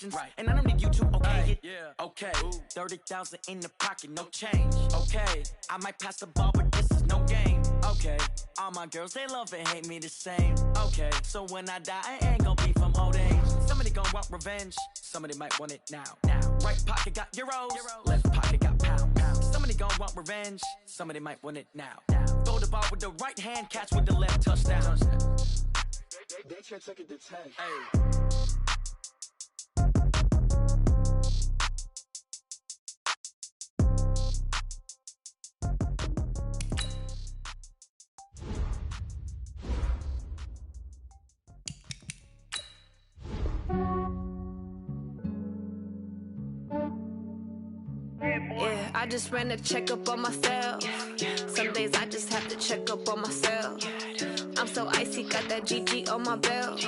questions. Right. And I don't need you to okay it. Yeah. Okay. 30,000 in the pocket, no change. Okay. I might pass the ball, but this is no game. Okay. All my girls, they love and hate me the same. Okay. So when I die, I ain't gonna be from old age. Somebody gonna want revenge. Somebody might want it now. Right pocket got euros. Left pocket got pounds. Somebody gonna want revenge. Somebody might want it now. Throw the ball with the right hand, catch with the left, touchdown. They can't take it to 10. Hey. Yeah, I just ran a checkup on myself. Some days I just have to check up on myself. I'm so icy, got that GG on my belt.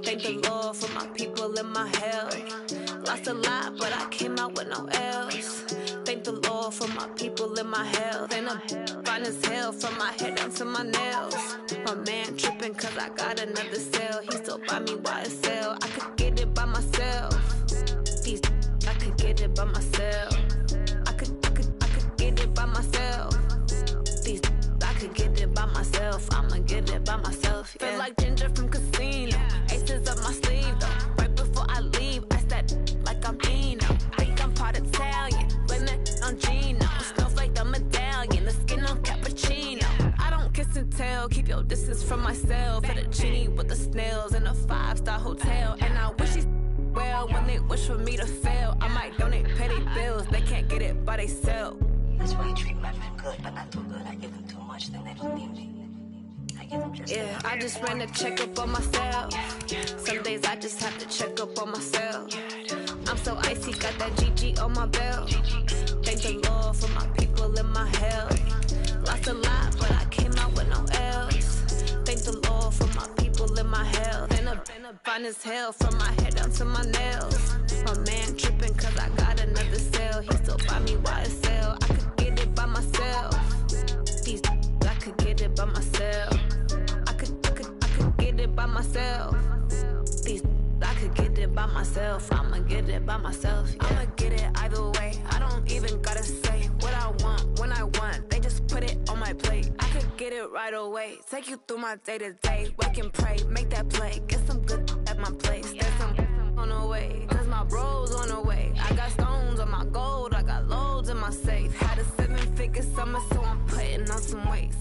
Thank the Lord for my people and my health. Lost a lot, but I came out with no L's. Thank the Lord for my people and my health. And I'm fine as hell from my head down to my nails. My man tripping cause I got another cell. He still buy me YSL. I could get it by myself. I could get it by myself. I could get it by myself. I could get it by myself. I'ma get it by myself. Yeah. Feel like Ginger from Casino. Aces up my sleeve though. Right before I leave, I said like I'm Dino. Think I'm part Italian. Blame that on Gino. Snowflake the medallion. The skin on cappuccino. I don't kiss and tell. Keep your distance from myself. Fettuccine with the snails in a 5-star hotel. And I wish he's well when they wish for me to fail. I might donate petty bills. They can't get it by themselves. That's why you treat my men good, but not too good. I give them too much, then they don't need me. I give them just yeah, I just ran a checkup on myself. Some days I just have to check up on myself. I'm so icy, got that GG on my belt. Thank the Lord for my people and my health. Lost a lot, but I came out with no L's. Thank the Lord for my people and my health. And I'm fine as hell from my head down to my nails. My man tripping cause I got another cell. He still buy me YSL. I could get it by myself. I could get it by myself. I could get it by myself. I could get it by myself. I'ma get it by myself. Yeah. I'ma get it either way. I don't even gotta say what I want when I want. They just put it on my plate. I could get it right away. Take you through my day to day. Wake and pray, make that play. Get some good at my place. There's some on the way, cause my bro's on the way. I got stones on my gold. I got loads in my safe. Had a 7-figure summer, so I'm putting on some weight.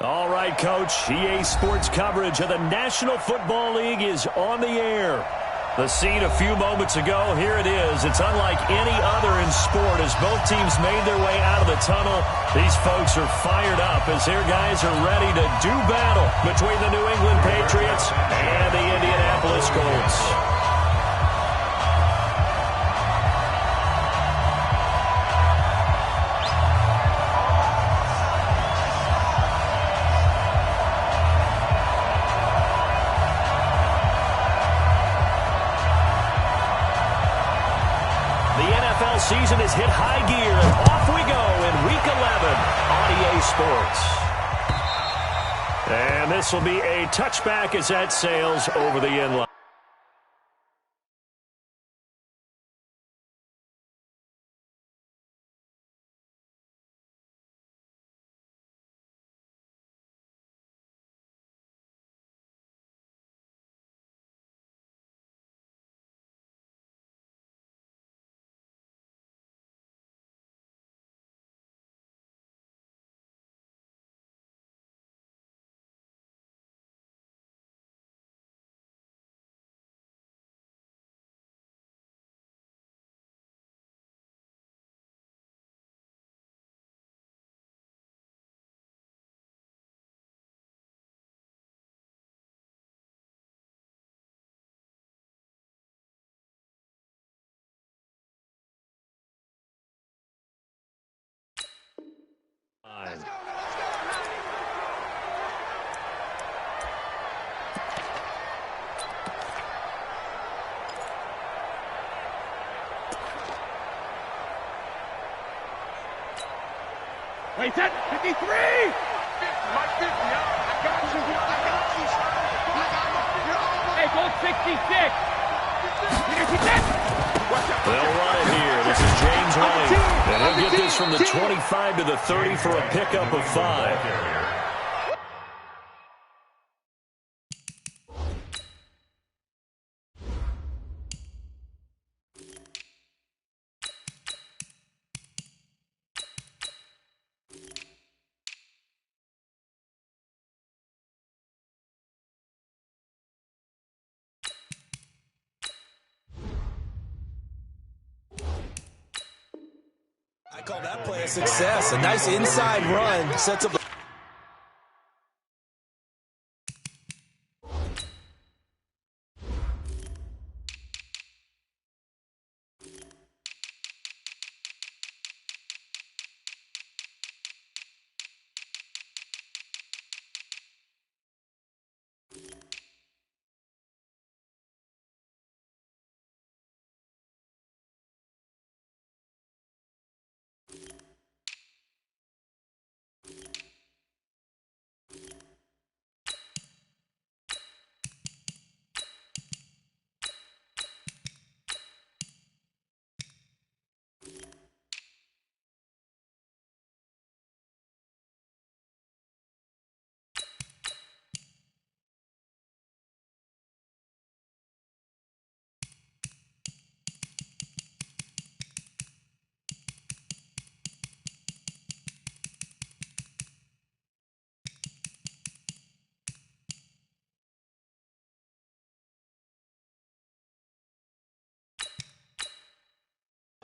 All right, Coach. EA Sports coverage of the National Football League is on the air. The scene a few moments ago, here it is. It's unlike any other in sport as both teams made their way out of the tunnel. These folks are fired up as their guys are ready to do battle between the New England Patriots and the Indianapolis Colts. Season has hit high gear, and off we go in Week 11 on EA Sports. And this will be a touchback as that sails over the end line. Let's go. Wait, that 53! My 50, I got you. I got you, son. I got you. Hey, Colts 66. They'll run it here. This is James White. And he'll get this from the 25 to the 30 for a pickup of 5. I call that play a success. A nice inside run sets up.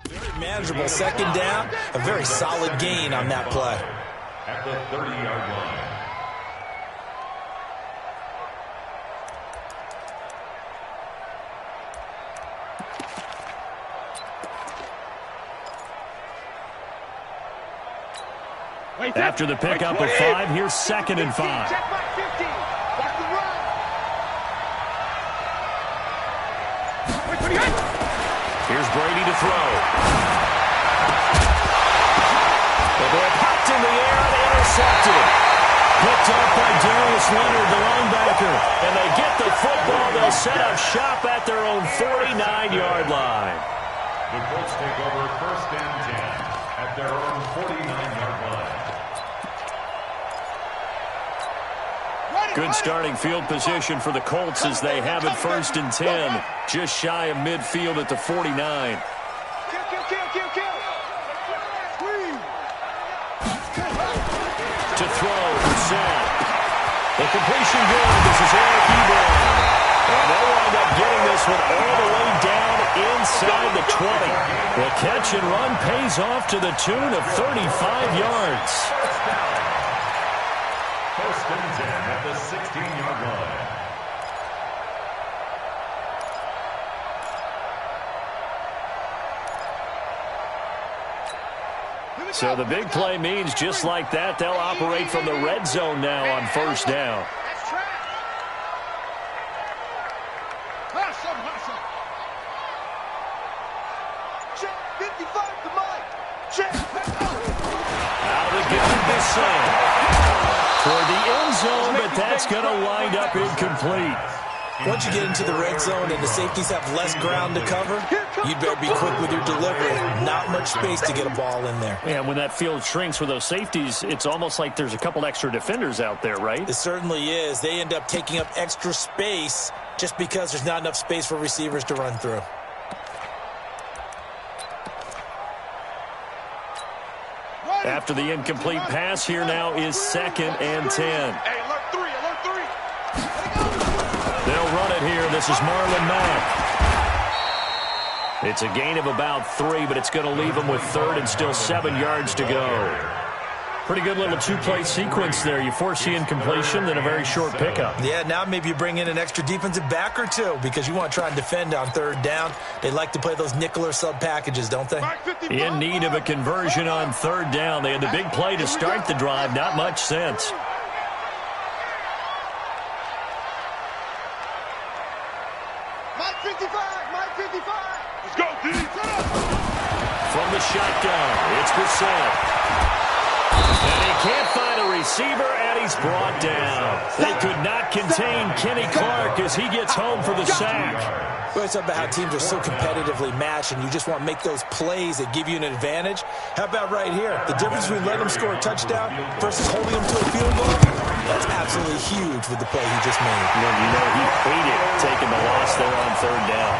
Very manageable second down. A very solid gain on that play. At the 30-yard line. After the pickup of 5, here's 2nd and 5. Check my 50. Watch the run. Here's Brady to throw. The ball popped in the air and intercepted. Picked off by Darius Leonard, the linebacker. And they get the football. They'll set up shop at their own 49-yard line. The Colts take over 1st and 10 at their own 49-yard line. Good starting field position for the Colts as they have it 1st and 10. Just shy of midfield at the 49. Kill. To throw, Brissett. The completion good. This is Eric Ebron. And they'll wind up getting this one all the way down inside the 20. The catch and run pays off to the tune of 35 yards. 1st and 10 at the 16-yard line. So the big play means just like that, they'll operate from the red zone now on 1st down. Hustle. Check 55 to Mike. Check. Out of the gift this side. For the end zone, but that's going to wind up incomplete. Once you get into the red zone and the safeties have less ground to cover, you'd better be quick with your delivery. Not much space to get a ball in there. And when that field shrinks with those safeties, it's almost like there's a couple extra defenders out there, right? It certainly is. They end up taking up extra space just because there's not enough space for receivers to run through. After the incomplete pass, here now is 2nd and 10. Hey, alert 3. They'll run it here. This is Marlon Mack. It's a gain of about 3, but it's going to leave them with 3rd and still 7 yards to go. Pretty good little 2-play sequence there. You force the incompletion, then a very short pickup. Yeah, now maybe you bring in an extra defensive back or two because you want to try and defend on 3rd down. They like to play those nickel or sub packages, don't they? In need of a conversion on 3rd down. They had the big play to start the drive. Not much sense. Mike 55. Let's go, D. From the shotgun, it's Brissett. And he can't find a receiver, and he's brought down. They could not contain Kenny Clark as he gets home for the sack. Well, it's about how teams are so competitively matched, and you just want to make those plays that give you an advantage. How about right here? The difference between letting them score a touchdown versus holding them to a field goal, that's absolutely huge with the play he just made. Well, you know, he hated taking the loss there on third down.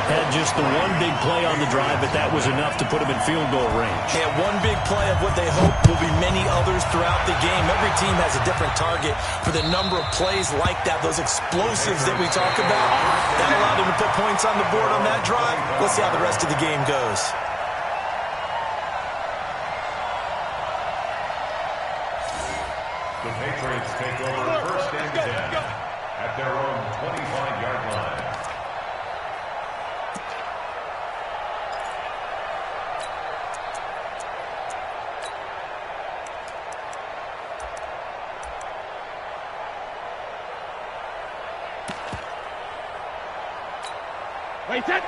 Had just the one big play on the drive, but that was enough to put him in field goal range. And one big play of what they hope will be many others throughout the game. Every team has a different target for the number of plays like that, those explosives that we talk about. That allowed him to put points on the board on that drive. Let's see how the rest of the game goes. The Patriots take over first and 10 at their own 25-yard line.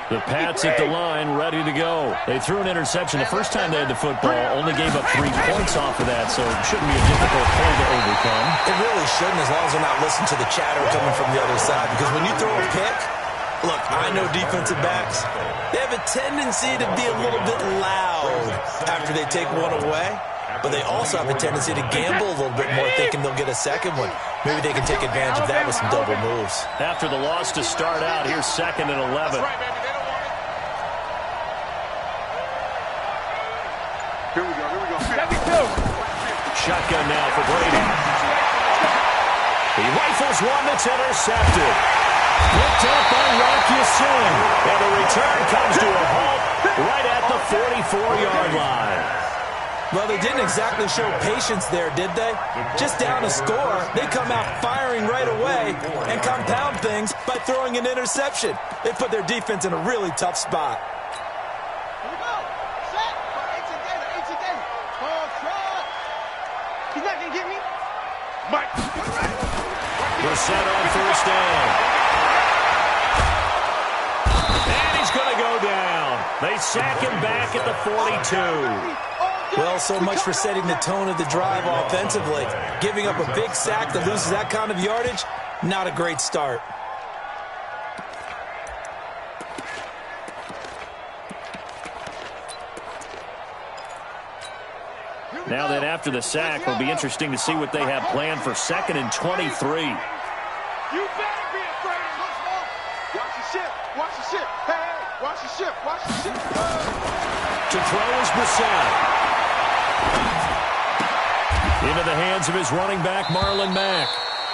The Pats at the line, ready to go. They threw an interception the first time they had the football, only gave up 3 points off of that, so it shouldn't be a difficult play to overcome. It really shouldn't, as long as they're not listening to the chatter coming from the other side, because when you throw a pick, look, I know defensive backs, they have a tendency to be a little bit loud after they take one away, but they also have a tendency to gamble a little bit more, thinking they'll get a second one. Maybe they can take advantage of that with some double moves. After the loss to start out, here's 2nd and 11. Here we go. Shotgun now for Brady. He rifles one that's intercepted. Picked up by Rocky Sin. And the return comes to a halt right at the 44-yard line. Well, they didn't exactly show patience there, did they? Just down a score, they come out firing right away and compound things by throwing an interception. They put their defense in a really tough spot. Here we go. Set. He's not going to get me. Mike. We're set on first down. And he's going to go down. They sack him back at the 42. Well, so much for setting the tone of the drive offensively. Giving up a big sack that loses that kind of yardage, not a great start. Now then, after the sack, it'll be interesting to see what they have planned for 2nd and 23. You better be afraid of us, man. Watch the ship. Watch the ship. Hey, watch the ship. Watch the ship. To throw is Brissett. Into the hands of his running back, Marlon Mack.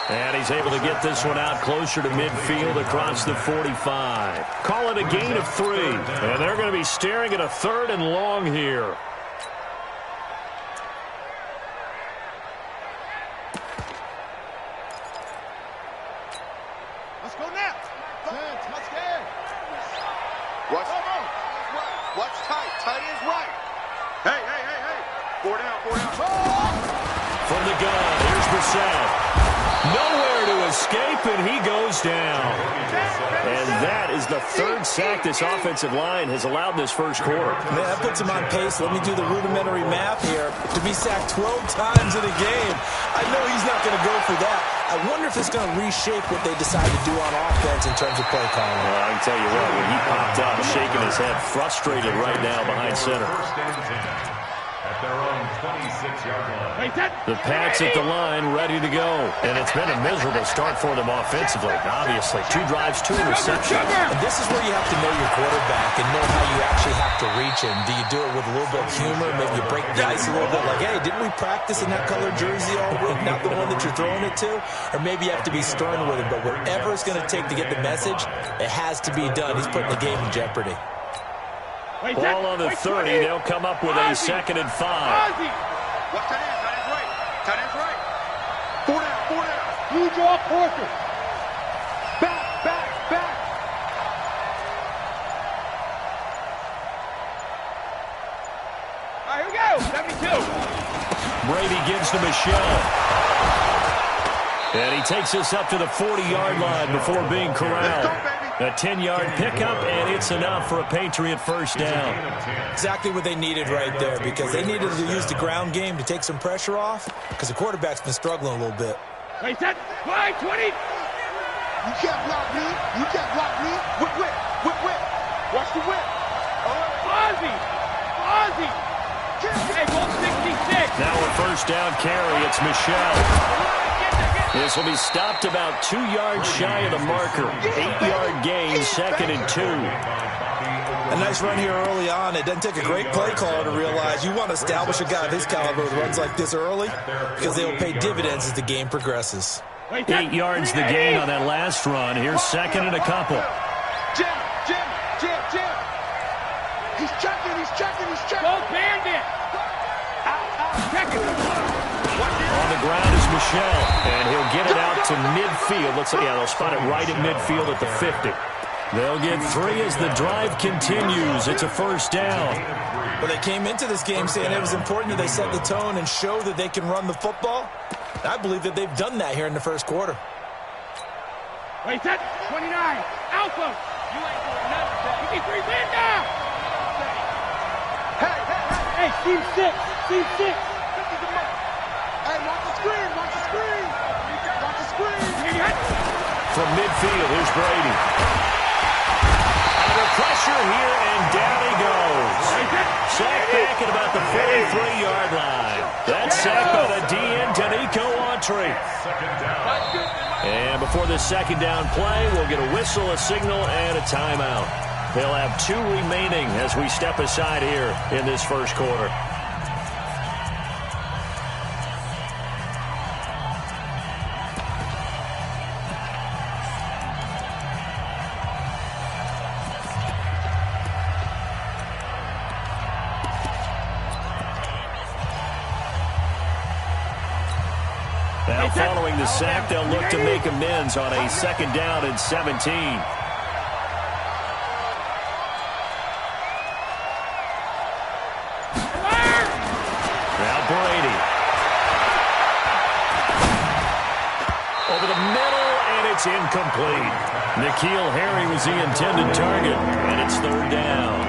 And he's able to get this one out closer to midfield across the 45. Call it a gain of 3. And they're going to be staring at a 3rd and long here. Let's go now. Let's go. Watch tight. Tight is right. Hey. 4 down. From the gun, here's Brissett. Nowhere to escape, and he goes down. And that is the 3rd sack this offensive line has allowed this first quarter. Man, that puts him on pace. Let me do the rudimentary math here. To be sacked 12 times in a game, I know he's not going to go for that. I wonder if it's going to reshape what they decide to do on offense in terms of play calling. Well, I can tell you what, when he popped up, shaking his head, frustrated right now behind center. At their own 26-yard line. The Pats at the line, ready to go. And it's been a miserable start for them offensively, obviously. 2 drives, 2 interceptions. And this is where you have to know your quarterback and know how you actually have to reach him. Do you do it with a little bit of humor? Maybe you break the ice a little bit like, hey, didn't we practice in that colored jersey all week? Not the one that you're throwing it to? Or maybe you have to be stern with him. But whatever it's going to take to get the message, it has to be done. He's putting the game in jeopardy. Ball on the 30. They'll come up with a 2nd and 5. Watch tight end right. Tight end's right. 4 down. You draw Parker. Back. All right, here we go. 72. Brady gives to Michelle. And he takes us up to the 40-yard line before being corralled. Let's go, baby. A 10-yard pickup, and it's enough for a Patriot first down. Exactly what they needed right there, because they needed to use the ground game to take some pressure off, because the quarterback's been struggling a little bit. Hey, set, wide, 20. You can't block me. You can't block me. Whip. Watch the whip. Ozzy. Hey, ball 66. Now a first down carry. It's Michelle. This will be stopped about 2 yards shy of the marker. 8-yard gain, 2nd and 2. A nice run here early on. It doesn't take a great play caller to realize you want to establish a guy of his caliber with runs like this early, because they will pay dividends as the game progresses. 8 yards the gain on that last run. Here's 2nd and a couple. Jim. He's checking. Go bandit. Checking. On the ground is Michelle, and he'll get it out to midfield. Let's see, they'll spot it right at midfield at the 50. They'll get 3 as the drive continues. It's a first down. Well, they came into this game saying it was important that they set the tone and show that they can run the football. I believe that they've done that here in the first quarter. Wait, set, 29, Alpha. You ain't doing nothing. 53, man down. Hey, team 6. Hey, watch the screen. From midfield, here's Brady. Under pressure here, and down he goes. Sacked back at about the 43-yard line. That's sacked by the DN, Danico Autry. And before the second down play, we'll get a whistle, a signal, and a timeout. They'll have 2 remaining as we step aside here in this first quarter. Now following the sack, they'll look to make amends on a 2nd down and 17. Now Brady. Over the middle, and it's incomplete. N'Keal Harry was the intended target, and it's 3rd down.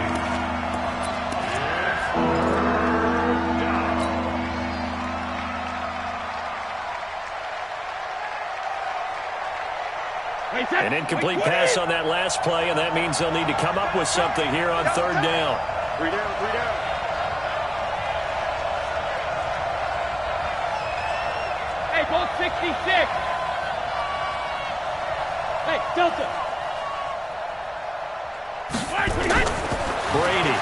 An incomplete pass on that last play, and that means they'll need to come up with something here on 3rd down. 3 down. Hey, ball 66. Hey, Delta. Brady.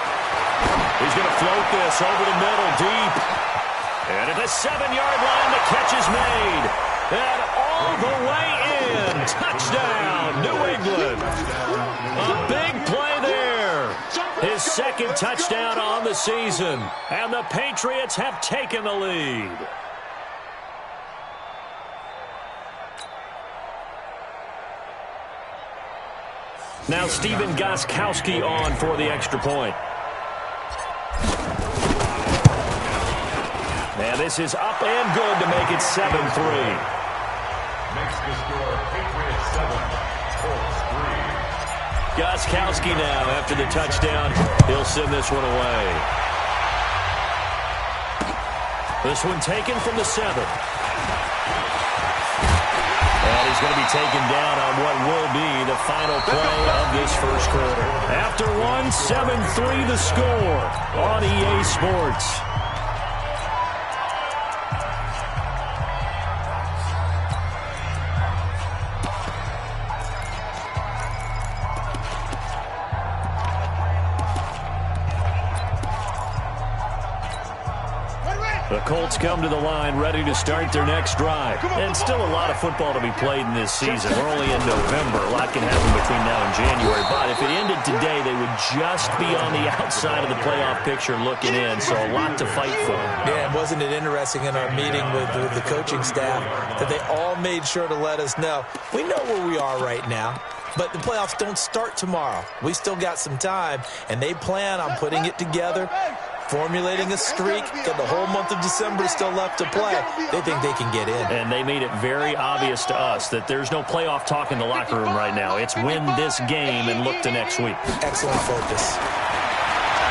He's going to float this over the middle, deep. And at the 7-yard line, the catch is made. And all the way in. Touchdown, New England. A big play there. His 2nd touchdown on the season. And the Patriots have taken the lead. Now Stephen Gostkowski on for the extra point. And this is up and good to make it 7-3. Makes the score Patriots 7, Colts 3. Gostkowski now after the touchdown. He'll send this one away. This one taken from the 7. And he's going to be taken down on what will be the final play of this first quarter. After 7-3 the score on EA Sports. The Colts come to the line ready to start their next drive. And still a lot of football to be played in this season. We're only in November. A lot can happen between now and January. But if it ended today, they would just be on the outside of the playoff picture looking in. So a lot to fight for. Yeah, and wasn't it interesting in our meeting with the coaching staff that they all made sure to let us know, we know where we are right now. But the playoffs don't start tomorrow. We still got some time, and they plan on putting it together formulating a streak, got the whole month of December still left to play. They think they can get in. And they made it very obvious to us that there's no playoff talk in the locker room right now. It's win this game and look to next week. Excellent focus.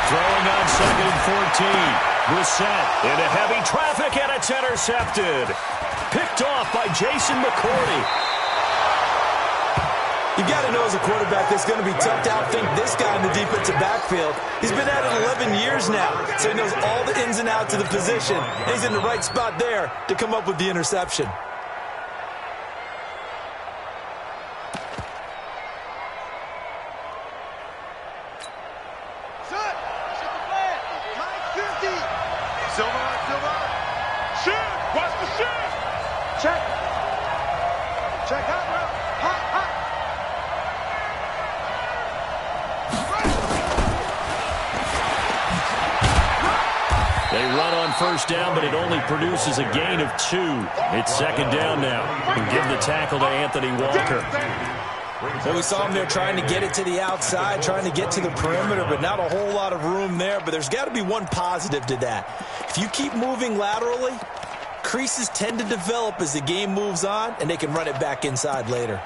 Throwing on 2nd and 14. Brissett into heavy traffic, and it's intercepted. Picked off by Jason McCourty. You got to know as a quarterback it's going to be tough to outthink this guy in the defensive backfield. He's been at it 11 years now, so he knows all the ins and outs of the position, and he's in the right spot there to come up with the interception. Silver. Shoot! Watch the shoot! Check. Check out, bro. Hot. They run on first down, but it only produces a gain of 2. It's 2nd down now. And give the tackle to Anthony Walker. Well, we saw him there trying to get it to the outside, trying to get to the perimeter, but not a whole lot of room there. But there's got to be one positive to that. If you keep moving laterally, creases tend to develop as the game moves on, and they can run it back inside later.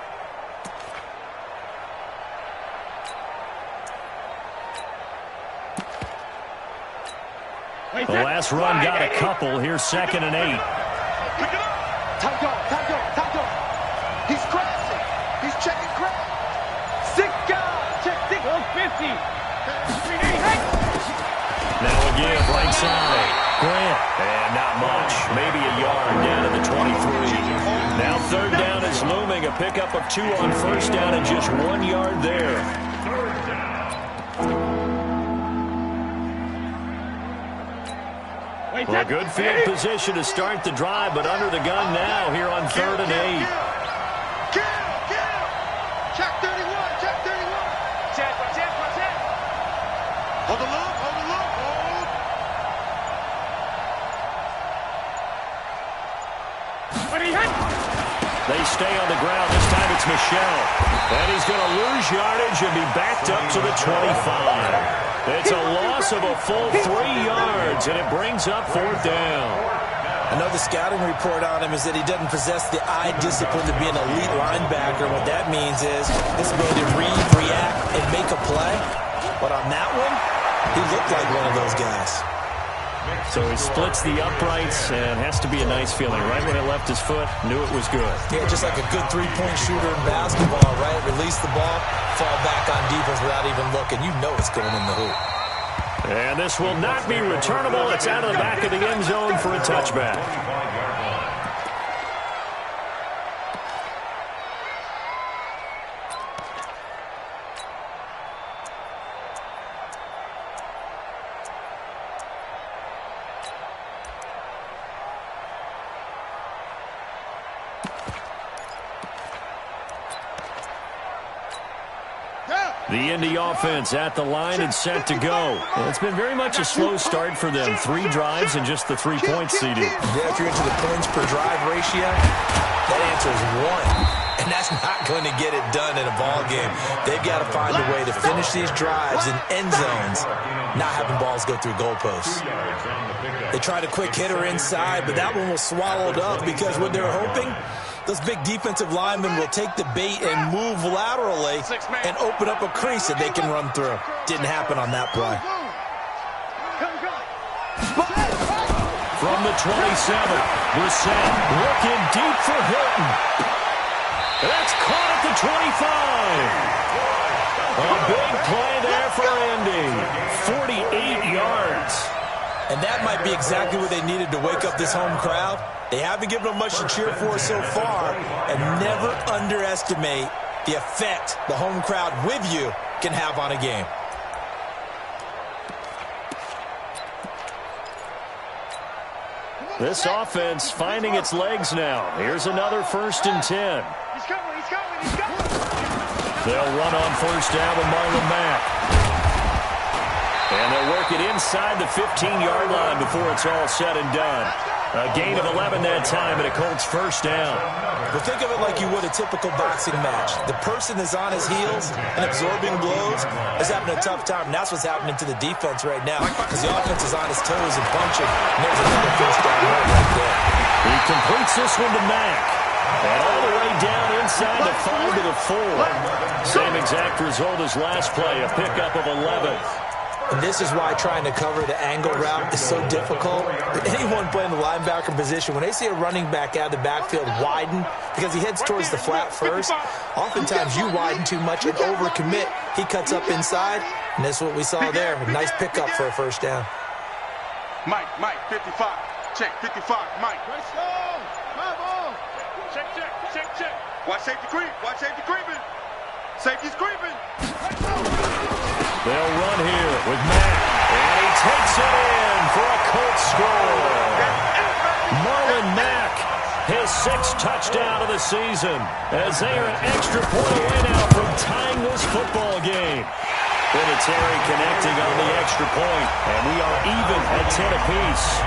The last run got a couple. Here's 2nd and 8. Time go. He's crashing. He's checking crash. 6 guys. Check 6. 50. Now again, right side. Grant. And not much. Maybe a yard down to the 23. Now 3rd down is looming. A pickup of 2 on first down and just 1 yard there. Well, a good field position to start the drive, but under the gun now here on 3rd and 8. Check 31. Check. Hold the loop. They stay on the ground. This time it's Michel. And he's going to lose yardage and be backed up to the 25. It's a loss of a full 3 yards, and it brings up 4th down. I know the scouting report on him is that he doesn't possess the eye discipline to be an elite linebacker. What that means is this ability to read, react, and make a play. But on that one, he looked like one of those guys. So he splits the uprights, and has to be a nice feeling. Right when it left his foot, knew it was good. Yeah, just like a good three-point shooter in basketball, right? Release the ball, fall back on defense without even looking. You know it's going in the hoop. And this will not be returnable. It's out of the back of the end zone for a touchback. The Indy offense at the line and set to go. Well, it's been very much a slow start for them. 3 drives and just the 3 points CD. Yeah, if you're into the points per drive ratio, that answer is 1. And that's not going to get it done in a ball game. They've got to find a way to finish these drives in end zones, not having balls go through goalposts. They tried a quick hitter inside, but that one was swallowed up because what they're hoping, those big defensive linemen will take the bait and move laterally and open up a crease that they can run through. Didn't happen on that play. From the 27, Brissett looking deep for Hilton. That's caught at the 25. A big play there for Indy. 48 yards. And that might be exactly what they needed to wake up this home crowd. They haven't given them much to cheer for so far, and never underestimate the effect the home crowd with you can have on a game. This offense finding its legs now. Here's another 1st and 10. He's coming. They'll run on first down with Marlon Mack. And they'll work it inside the 15-yard line before it's all said and done. A gain of 11 that time, and a Colts first down. Well, think of it like you would a typical boxing match. The person that's on his heels and absorbing blows is having a tough time, and that's what's happening to the defense right now because the offense is on his toes and punching, and there's another first down right there. He completes this one to Mack. And all the way down inside the 5 to the 4. Same exact result as last play, a pickup of 11. And this is why trying to cover the angle route is so difficult. Anyone playing the linebacker position, when they see a running back out of the backfield widen, because he heads towards the flat first, oftentimes you widen too much and overcommit. He cuts up inside, and that's what we saw there. A nice pickup for a first down. Mike, 55. Check, 55, Mike. Let's go. Come on. Check. Watch safety creep. Watch safety creeping. Safety's creeping. They'll run here with Mack. And he takes it in for a Colts score. Marlon Mack, his 6th touchdown of the season, as they are an extra point away now from tying this football game. Vinatieri connecting on the extra point, and we are even at 10 apiece.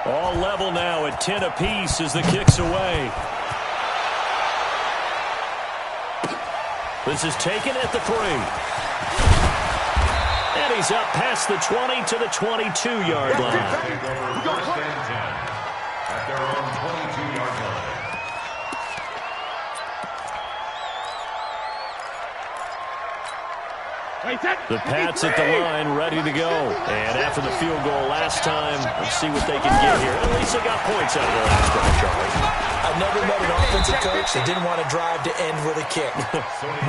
All level now at 10 apiece as the kick's away. This is taken at the 3. And he's up past the 20 to the 22-yard line. First and 10 at their own 22-yard line. The Pats at the line, ready to go. And after the field goal last time, let's see what they can get here. At least they got points out of the last drive, Charlie. I've never met an offensive coach that didn't want to drive to end with a kick.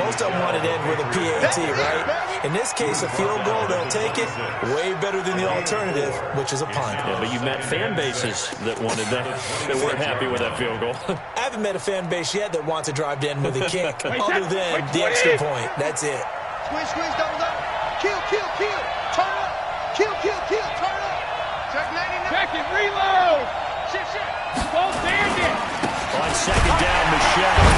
Most of them wanted to end with a PAT, right? In this case, a field goal, they'll take it. Way better than the alternative, which is a punt. Yeah, but you met fan bases that wanted that weren't happy with that field goal. I haven't met a fan base yet that wants to drive to end with a kick, other than the extra point. That's it. Squeeze, double up. Kill. Turn up. Kill. Turn up. Check 99. Check it, reload. Shit. Both bandit. On second down, Michelle.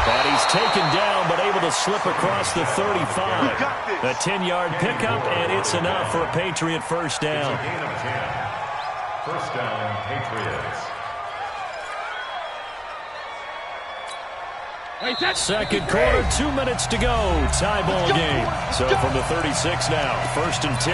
But he's taken down, but able to slip across the 35. A 10-yard pickup, and it's enough for a Patriot first down. It's a gain of 10. First down, Patriots. Second quarter, 2 minutes to go. Tie ball game. So from the 36 now, 1st and 10.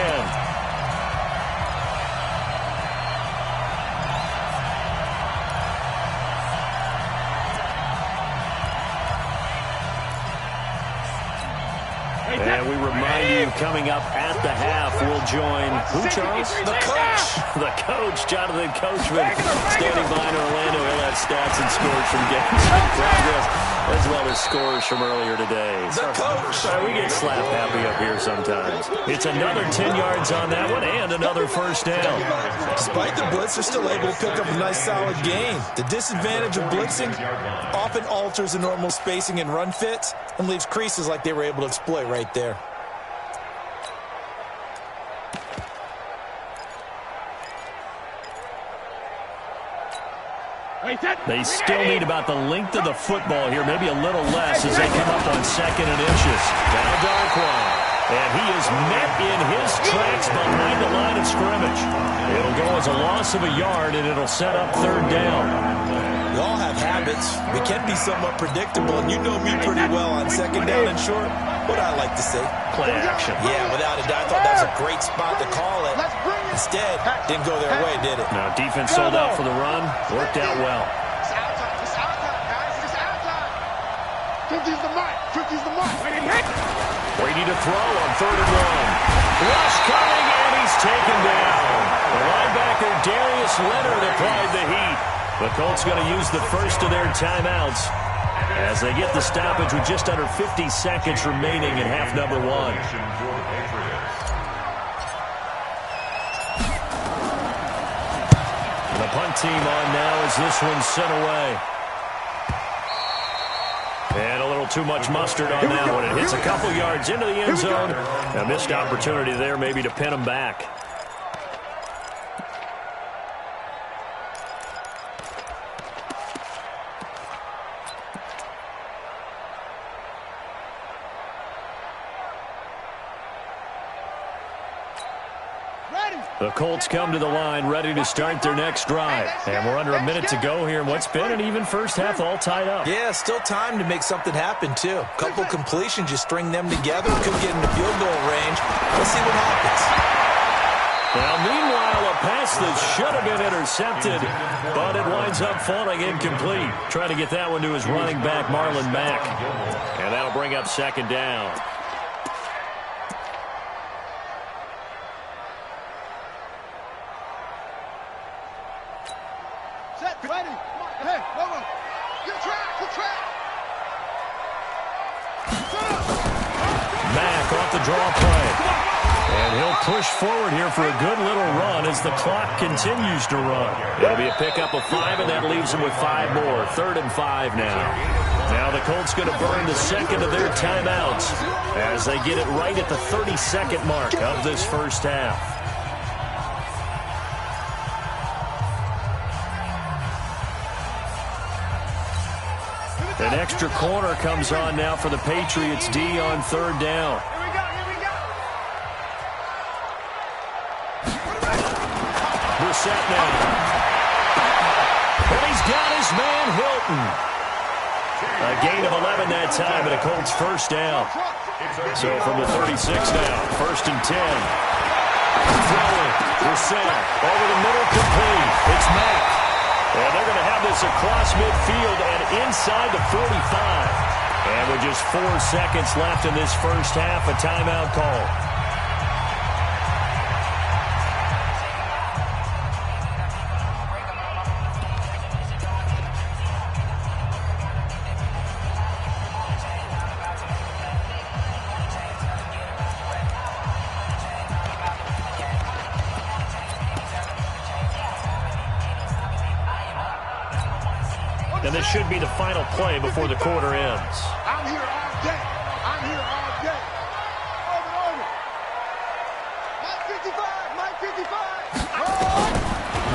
And we remind you, coming up at the half, we'll join who, Charles? The coach. The coach, Jonathan Coachman, standing behind Orlando. He'll have stats and scores from games in progress, as well as scores from earlier today. The coach. We get slap happy up here sometimes. It's another 10 yards on that one and another first down. Despite the blitz, they're still able to pick up a nice solid gain. The disadvantage of blitzing often alters the normal spacing and run fits and leaves creases like they were able to exploit right there. They still need about the length of the football here, maybe a little less as they come up on 2nd and inches. Now Darquan. And he is met in his tracks behind the line of scrimmage. It'll go as a loss of a yard, and it'll set up 3rd down. We all have habits. We can be somewhat predictable, and you know me pretty well on 2nd down and short. What I like to say. Play action. Yeah, without a doubt. I thought that was a great spot to call it. Instead, didn't go their way, did it? Now defense sold out for the run. Worked out well. It's outside, guys. It's outside. 50's the mark. 50's the mark. Brady to throw on 3rd and 1. Rush coming, and he's taken down. The linebacker Darius Leonard applied the heat. The Colts going to use the first of their timeouts. as they get the stoppage with just under 50 seconds remaining in half number one. The punt team on now as this one's sent away. And a little too much mustard on that one. It hits a couple yards into the end zone. A missed opportunity there maybe to pin them back. The Colts come to the line ready to start their next drive. And we're under a minute to go here in what's been an even first half, all tied up. Yeah, still time to make something happen, too. A couple completions, you string them together, could get into field goal range. Let's see what happens. Now, meanwhile, a pass that should have been intercepted, but it winds up falling incomplete. Trying to get that one to his running back, Marlon Mack. And that'll bring up second down. Off the draw play. And he'll push forward here for a good little run as the clock continues to run. It'll be a pickup of 5, and that leaves him with 5 more. 3rd and 5 now. Now the Colts going to burn the second of their timeouts as they get it right at the 30-second mark of this first half. An extra corner comes on now for the Patriots D on 3rd down. Brissett now. And he's got his man Hilton. A gain of 11 that time and a Colts first down. So from the 36 now, 1st and 10. Throwing. Brissett over the middle, complete. It's Mack. And they're going to have this across midfield and inside the 45. And with just 4 seconds left in this first half, a timeout call. And this should be the final play before the quarter ends. I'm here all day. I'm here all day. Over. Mike 55. Mike 55.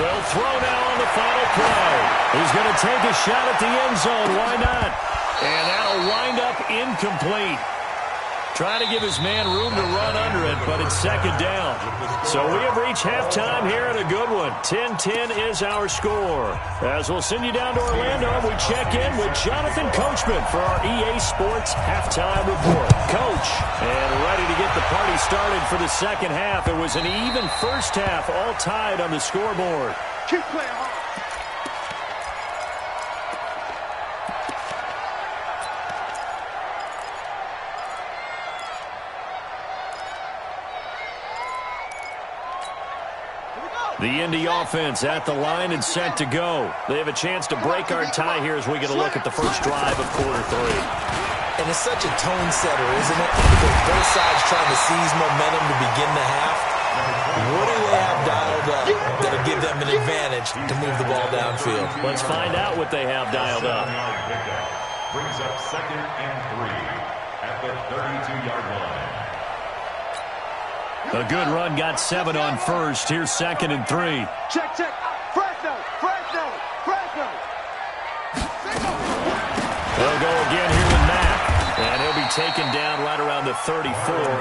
They'll throw now on the final play. He's going to take a shot at the end zone. Why not? And that'll wind up incomplete. Trying to give his man room to run under it, but it's second down. So we have reached halftime here at a good one. 10-10 is our score. As we'll send you down to Orlando, we check in with Jonathan Coachman for our EA Sports Halftime Report. Coach, and ready to get the party started for the second half. It was an even first half, all tied on the scoreboard. Keep playing hard. The Indy offense at the line and set to go. They have a chance to break our tie here as we get a look at the first drive of quarter 3. And it's such a tone setter, isn't it? Because both sides trying to seize momentum to begin the half. What do they have dialed up that'll give them an advantage to move the ball downfield? Let's find out what they have dialed up. Brings up 2nd and 3 at the 32-yard line. A good run got 7 on first. Here's 2nd and 3. Check. Fresno. They'll go again here with Mack. And he'll be taken down right around the 34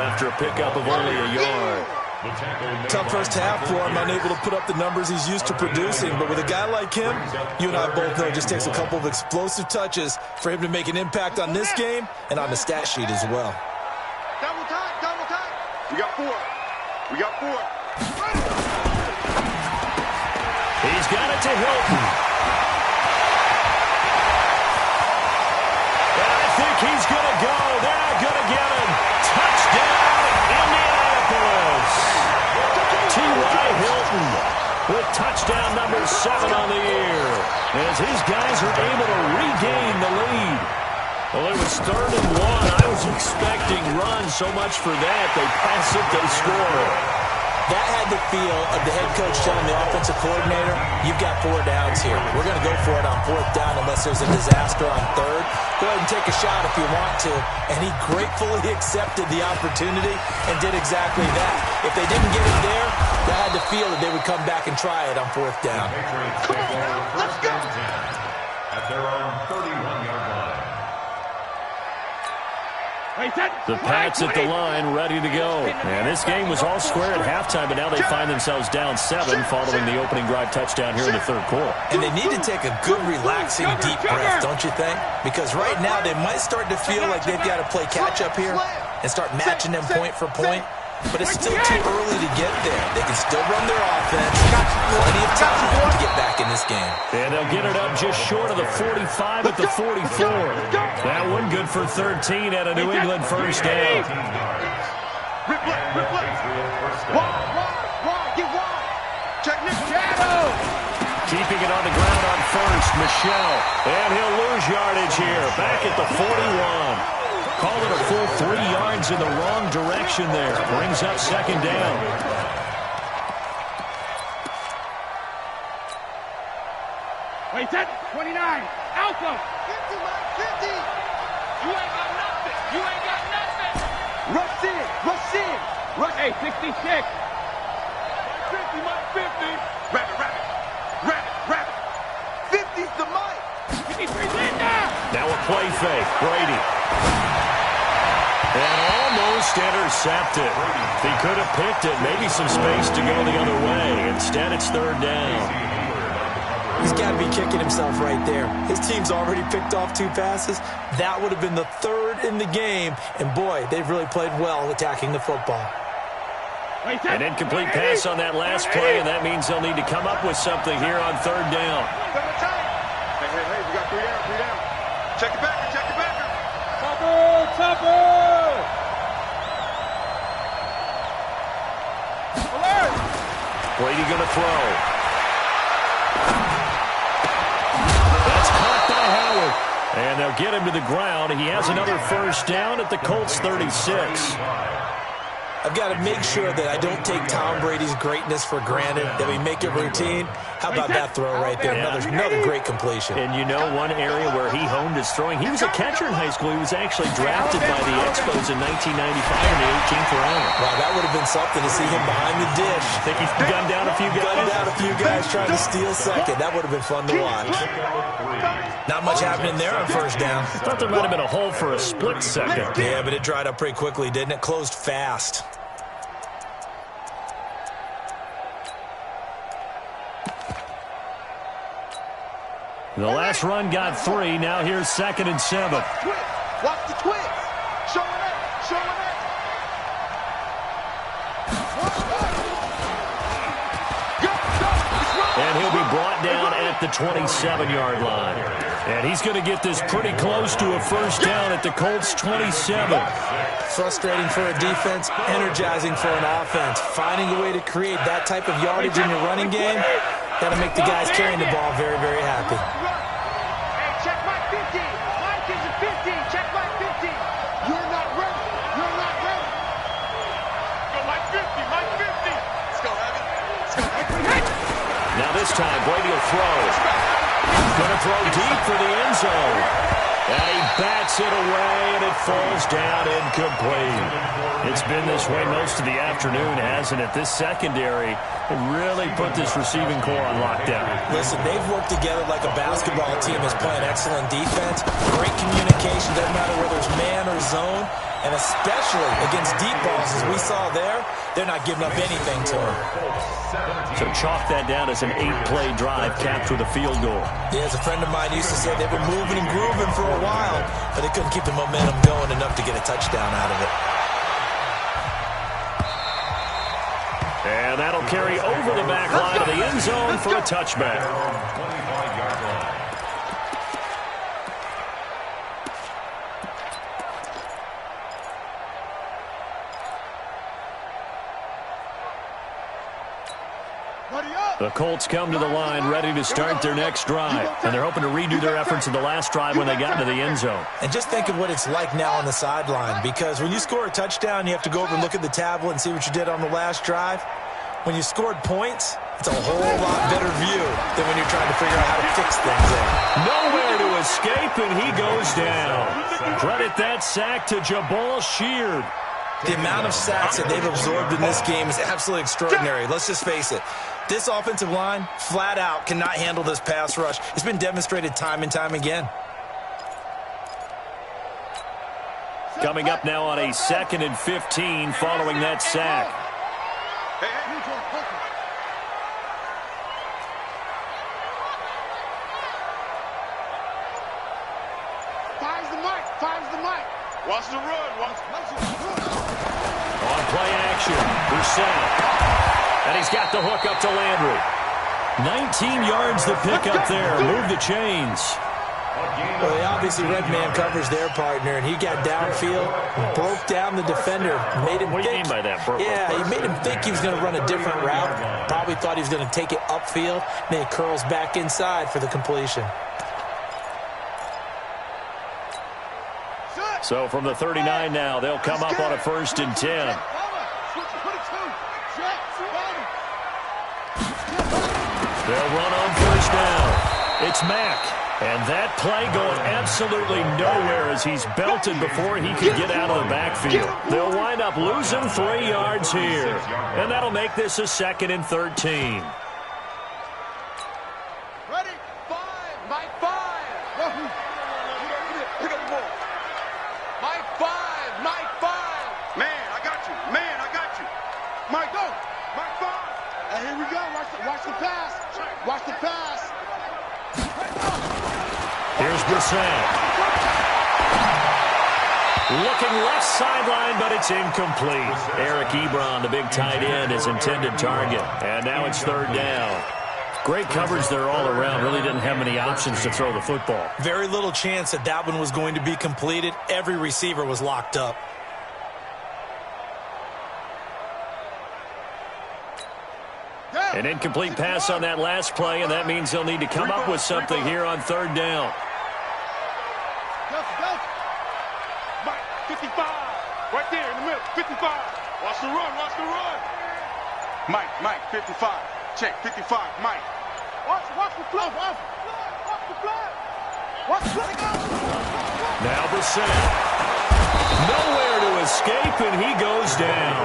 after a pickup of only a yard. Tough first half for him, unable to put up the numbers he's used to producing. But with a guy like him, you and I both know it just takes a couple of explosive touches for him to make an impact on this game and on the stat sheet as well. Double time. We got 4. He's got it to Hilton. And I think he's going to go. They're not going to get him. Touchdown, Indianapolis. T.Y. Hilton with touchdown number 7 on the year, as his guys are able to regain the lead. Well, it was 3rd and 1. I was expecting runs, so much for that. They pass it, they score. That had the feel of the head coach telling the offensive coordinator, you've got 4 downs here. We're going to go for it on 4th down unless there's a disaster on 3rd. Go ahead and take a shot if you want to. And he gratefully accepted the opportunity and did exactly that. If they didn't get it there, that had the feel that they would come back and try it on 4th down. Come on, let's go. At their own 31-yard line. The Pats at the line, ready to go. And this game was all square at halftime, but now they find themselves down 7 following the opening drive touchdown here in the 3rd quarter. And they need to take a good, relaxing, deep breath, don't you think? Because right now they might start to feel like they've got to play catch-up here and start matching them point for point. But it's still too early to get there. They can still run their offense. Plenty of time to get back in this game. And they'll get it up just short of the 45 at the 44. That one good for 13 at a New England first down. Keeping it on the ground on first, Michel. And he'll lose yardage here. Back at the 41. Call it a full 3 yards in the wrong direction there. Brings up 2nd down. Wait, that's 29. Alpha. 50, Mike, 50. You ain't got nothing. You ain't got nothing. Rush in, rush in. Rush. Hey, 66. 50, Mike, 50. Rabbit. 50's the Mike. 53 Linda. Now a play fake. Brady. And almost intercepted. He could have picked it. Maybe some space to go the other way. Instead, it's 3rd down. He's got to be kicking himself right there. His team's already picked off 2 passes. That would have been the 3rd in the game. And, boy, they've really played well attacking the football. An incomplete pass on that last play, and that means they'll need to come up with something here on 3rd down. Hey, we got 3 down. Check it back. Topper! Alert! Brady going to throw. That's caught by Howard. And they'll get him to the ground. He has another first down at the Colts 36. I've got to make sure that I don't take Tom Brady's greatness for granted, that we make it routine. How about that throw right there? Another great completion. And you know one area where he honed his throwing? He was a catcher in high school. He was actually drafted by the Expos in 1995 in the 18th round. Wow, that would have been something to see him behind the dish. I think he's gunned down a few guys. Trying to steal second. That would have been fun to watch. Not much happening there on first down. I thought there might have been a hole for a split second. Yeah, but it dried up pretty quickly, didn't it? Closed fast. The last run got 3. Now here's 2nd and 7. Watch the twist. Showing it. And he'll be brought down at the 27-yard line. And he's going to get this pretty close to a first down at the Colts 27. Frustrating for a defense, energizing for an offense. Finding a way to create that type of yardage in your running game, that'll make the guys carrying the ball very, very happy. Hey, check my 50. Mike is a 50. Check my 50. You're not ready. Go Mike 50. Let's go, Abby. Now this time, Brady will throw. Going to throw deep for the end zone. And he bats it away, and it falls down incomplete. It's been this way most of the afternoon, hasn't it? This secondary really put this receiving core on lockdown. Listen, they've worked together like a basketball team is playing excellent defense. Great communication, doesn't matter whether it's man or zone. And especially against deep balls, as we saw there, they're not giving up anything to them. So chalk that down as an 8-play drive capped with a field goal. Yeah, as a friend of mine used to say, they've been moving and grooving for a while, but they couldn't keep the momentum going enough to get a touchdown out of it. And that'll carry over the back line of the end zone for a touchback. Buddy up. The Colts come to the line ready to start their next drive. And they're hoping to redo their efforts in the last drive when they got into the end zone. And just think of what it's like now on the sideline, because when you score a touchdown, you have to go over and look at the tablet and see what you did on the last drive. When you scored points, it's a whole lot better view than when you're trying to figure out how to fix things there. Nowhere to escape, and he goes down. Credit that sack to Jabal Sheard. The amount of sacks that they've absorbed in this game is absolutely extraordinary. Let's just face it. This offensive line, flat out, cannot handle this pass rush. It's been demonstrated time and time again. Coming up now on a 2nd and 15 following that sack. Fire's the mic. Fire's the mic. Watch the run. Watch the run. On play action, Brissett. And he's got the hook up to Landry. 19 yards the pick up there. Move the chains. Well, they obviously read man coverage their partner, and he got downfield, broke down the defender, made him What do you think. mean by that? He made him think he was going to run a different route. Probably thought he was going to take it upfield. Then he curls back inside for the completion. So from the 39 now, they'll come up on a 1st and 10. They'll run on 1st down. It's Mack. And that play going absolutely nowhere as he's belted before he could get out of the backfield. They'll wind up losing 3 yards here. And that'll make this a 2nd and 13. Ready? 5. Mike 5. Pick up the ball. Mike 5. Mike 5. Man, I got you. Man, I got you. Mike, go. Mike 5. And here we go. Watch the pass. Watch the pass. Here's Brissett. Looking left sideline, but it's incomplete. Eric Ebron, the big tight end, his intended target. And now it's 3rd down. Great coverage there all around. Really didn't have many options to throw the football. Very little chance that that one was going to be completed. Every receiver was locked up. An incomplete pass on that last play, and that means they'll need to come up with something here on 3rd down. Mike, 55. Right there in the middle. 55. Watch the run. Watch the run. Mike, 55. Check, 55. Mike. Watch the play. Watch the play. Watch the play. Now Brissett. Nowhere to escape, and he goes down.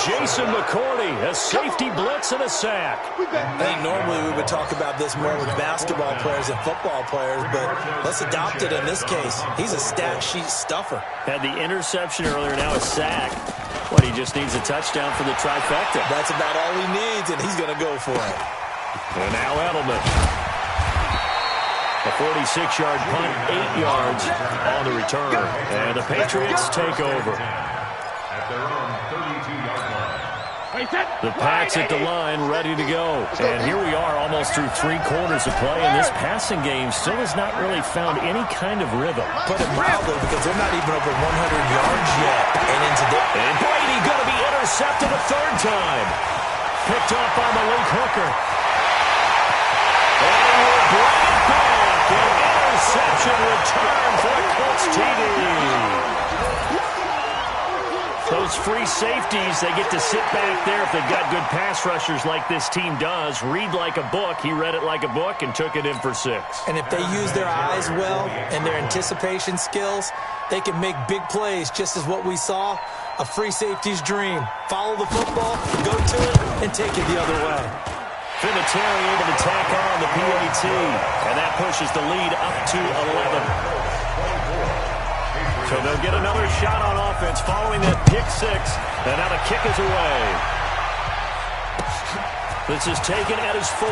Jason McCourty, a safety blitz and a sack. I think normally we would talk about this more with basketball players and football players, but let's adopt it in this case. He's a stat sheet stuffer. Had the interception earlier, now a sack. What, he just needs a touchdown for the trifecta. That's about all he needs, and he's going to go for it. And now Edelman. A 46-yard punt, 8 yards on the return. And the Patriots take over. The Pats at the line, ready to go. And here we are, almost through 3 quarters of play, and this passing game still has not really found any kind of rhythm. Put it mildly, because they're not even over 100 yards yet. And Brady going to be intercepted a 3rd time. Picked off by Malik Hooker. And he will bring it back. An interception return for the Colts TD. Those free safeties, they get to sit back there if they've got good pass rushers like this team does. Read like a book. He read it like a book and took it in for 6. And if they use their eyes well and their anticipation skills, they can make big plays, just as what we saw, a free safety's dream. Follow the football, go to it, and take it the other way. Vinatieri able to tack on the PAT, and that pushes the lead up to 11. So they'll get another shot on offense following that pick 6, and now the kick is away. This is taken at his 4.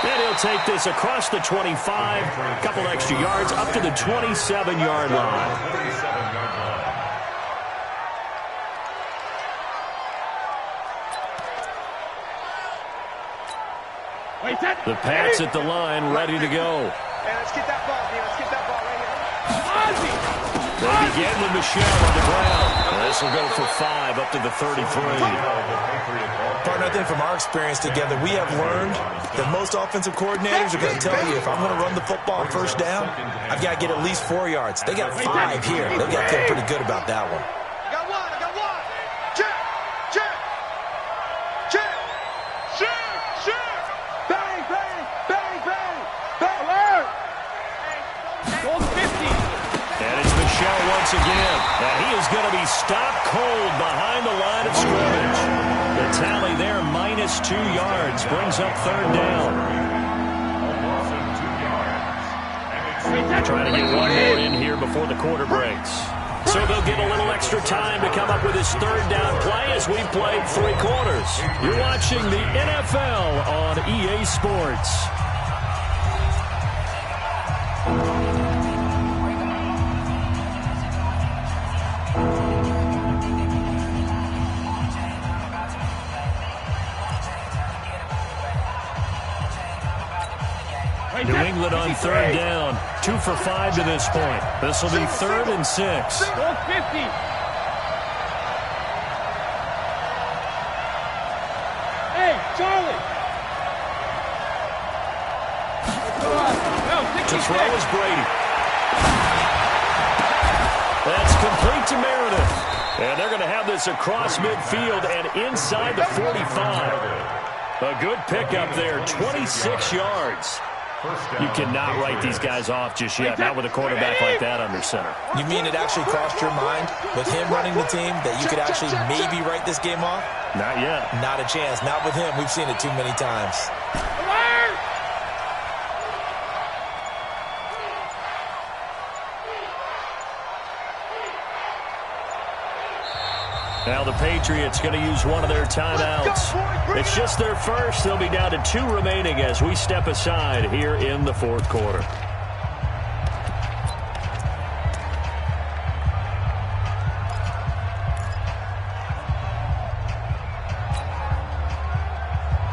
And he'll take this across the 25, a couple extra yards, up to the 27-yard line. The Pats at the line, ready to go. Hey, let's get that ball, man. Let's get that ball right here. Ozzy! They begin with Michelle on the ground. This will go for 5 up to the 33. Partner, I think from our experience together, we have learned that most offensive coordinators are going to tell you, if I'm going to run the football on first down, I've got to get at least 4 yards. They got 5 here. They've got to feel pretty good about that one. I got one. Check. Bang. Alert. Gold 50. And it's Michelle once again. And he is going to be stopped cold behind the line of scrimmage. The tally there, -2 yards, brings up 3rd down. Trying to get one more in here before the quarter breaks. So they'll get a little extra time to come up with his 3rd down play as we've played 3 quarters. You're watching the NFL on EA Sports. New England on 3rd down. 2 for 5 to this point. This will be 3rd and 6. Gold 50. Hey, Charlie. To throw is Brady. That's complete to Meredith. And they're going to have this across midfield and inside the 45. A good pickup there, 26 yards. You cannot write these guys off just yet, not with a quarterback like that under center. You mean it actually crossed your mind with him running the team that you could actually maybe write this game off? Not yet. Not a chance. Not with him. We've seen it too many times. Now the Patriots going to use one of their timeouts. It's just their first. They'll be down to 2 remaining as we step aside here in the 4th quarter.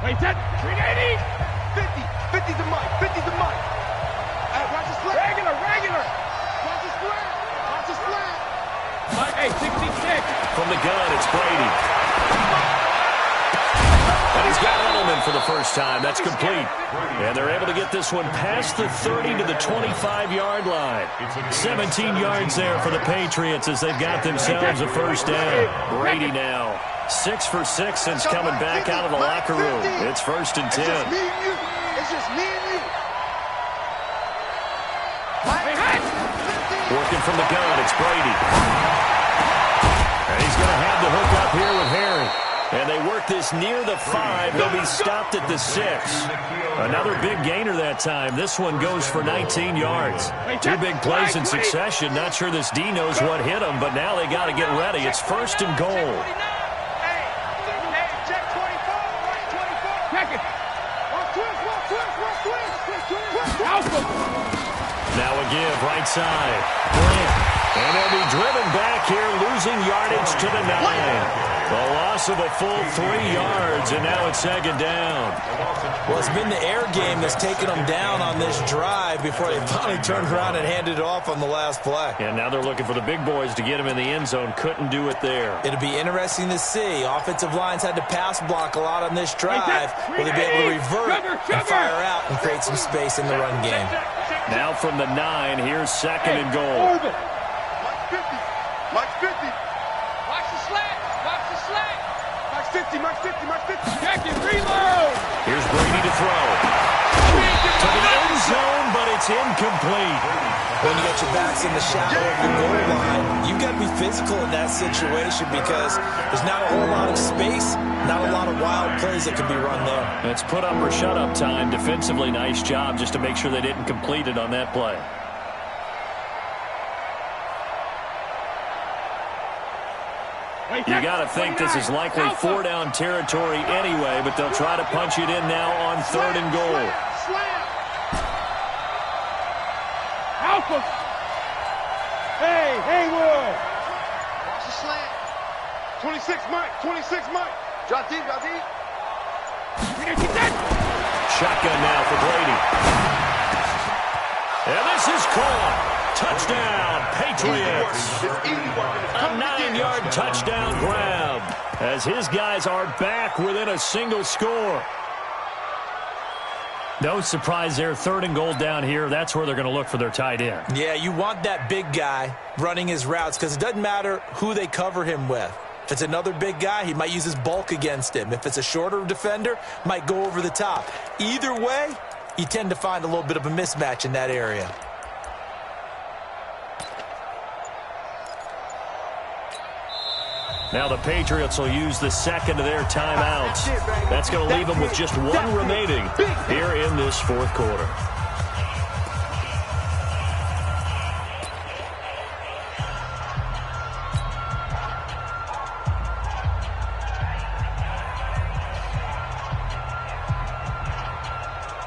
Wait, that 380. 50's the mic. Watch the split. Regular. Watch the split. Hey, 66. From the gun, it's Brady. And he's got Edelman for the first time. That's complete. And they're able to get this one past the 30 to the 25-yard line. 17 yards there for the Patriots as they've got themselves a first down. Brady now 6 for 6 since coming back out of the locker room. It's 1st and 10. It's just me and you. Working from the gun, it's Brady. And he's going to have the hook up here with Harry. And they work this near the 5. They'll be stopped at the 6. Another big gainer that time. This one goes for 19 yards. 2 big plays in succession. Not sure this D knows what hit him, but now they got to get ready. It's 1st and goal. Check 24. Check it. Now a give, right side. Grant. And they'll be driven back here, losing yardage to the 9. The loss of a full 3 yards, and now it's 2nd down. Well, it's been the air game that's taken them down on this drive before they finally turned around and handed it off on the last play. And now they're looking for the big boys to get him in the end zone. Couldn't do it there. It'll be interesting to see. Offensive lines had to pass block a lot on this drive. Will they be able to revert and fire out and create some space in the run game? Now from the 9, here's 2nd and goal. Mike's 50. Watch the slant. Mike's 50. Check it. Reload. Here's Brady to throw. To the end zone, but it's incomplete. When you got your backs in the shadow of the goal line, you've got to be physical in that situation because there's not a whole lot of space, not a lot of wild plays that can be run there. It's put up or shut up time. Defensively, nice job just to make sure they didn't complete it on that play. You got to think this is likely 4-down territory anyway, but they'll try to punch it in now on 3rd and goal. Alpha. Hey, Haywood. Watch the slant. 26 Mike. Drop deep. Shotgun now for Brady. And this is caught. Touchdown, Patriots. A 9-yard touchdown grab as his guys are back within a single score. No surprise there, 3rd and goal down here. That's where they're going to look for their tight end. Yeah, you want that big guy running his routes because it doesn't matter who they cover him with. If it's another big guy, he might use his bulk against him. If it's a shorter defender, might go over the top. Either way, you tend to find a little bit of a mismatch in that area. Now the Patriots will use the second of their timeouts. That's going to leave them with just one remaining here in this 4th quarter.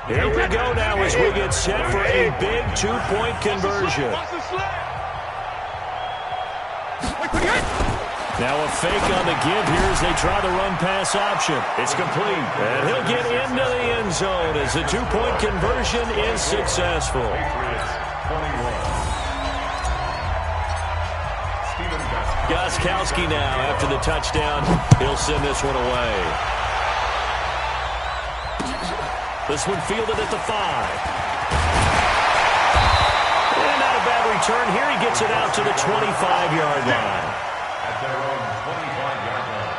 Here we go now as we get set for a big 2-point conversion. Now a fake on the give here as they try the run-pass option. It's complete, and he'll get into the end zone as the 2-point conversion is successful. Gostkowski now after the touchdown. He'll send this one away. This one fielded at the 5. And not a bad return here. He gets it out to the 25-yard line. At their own 25-yard line.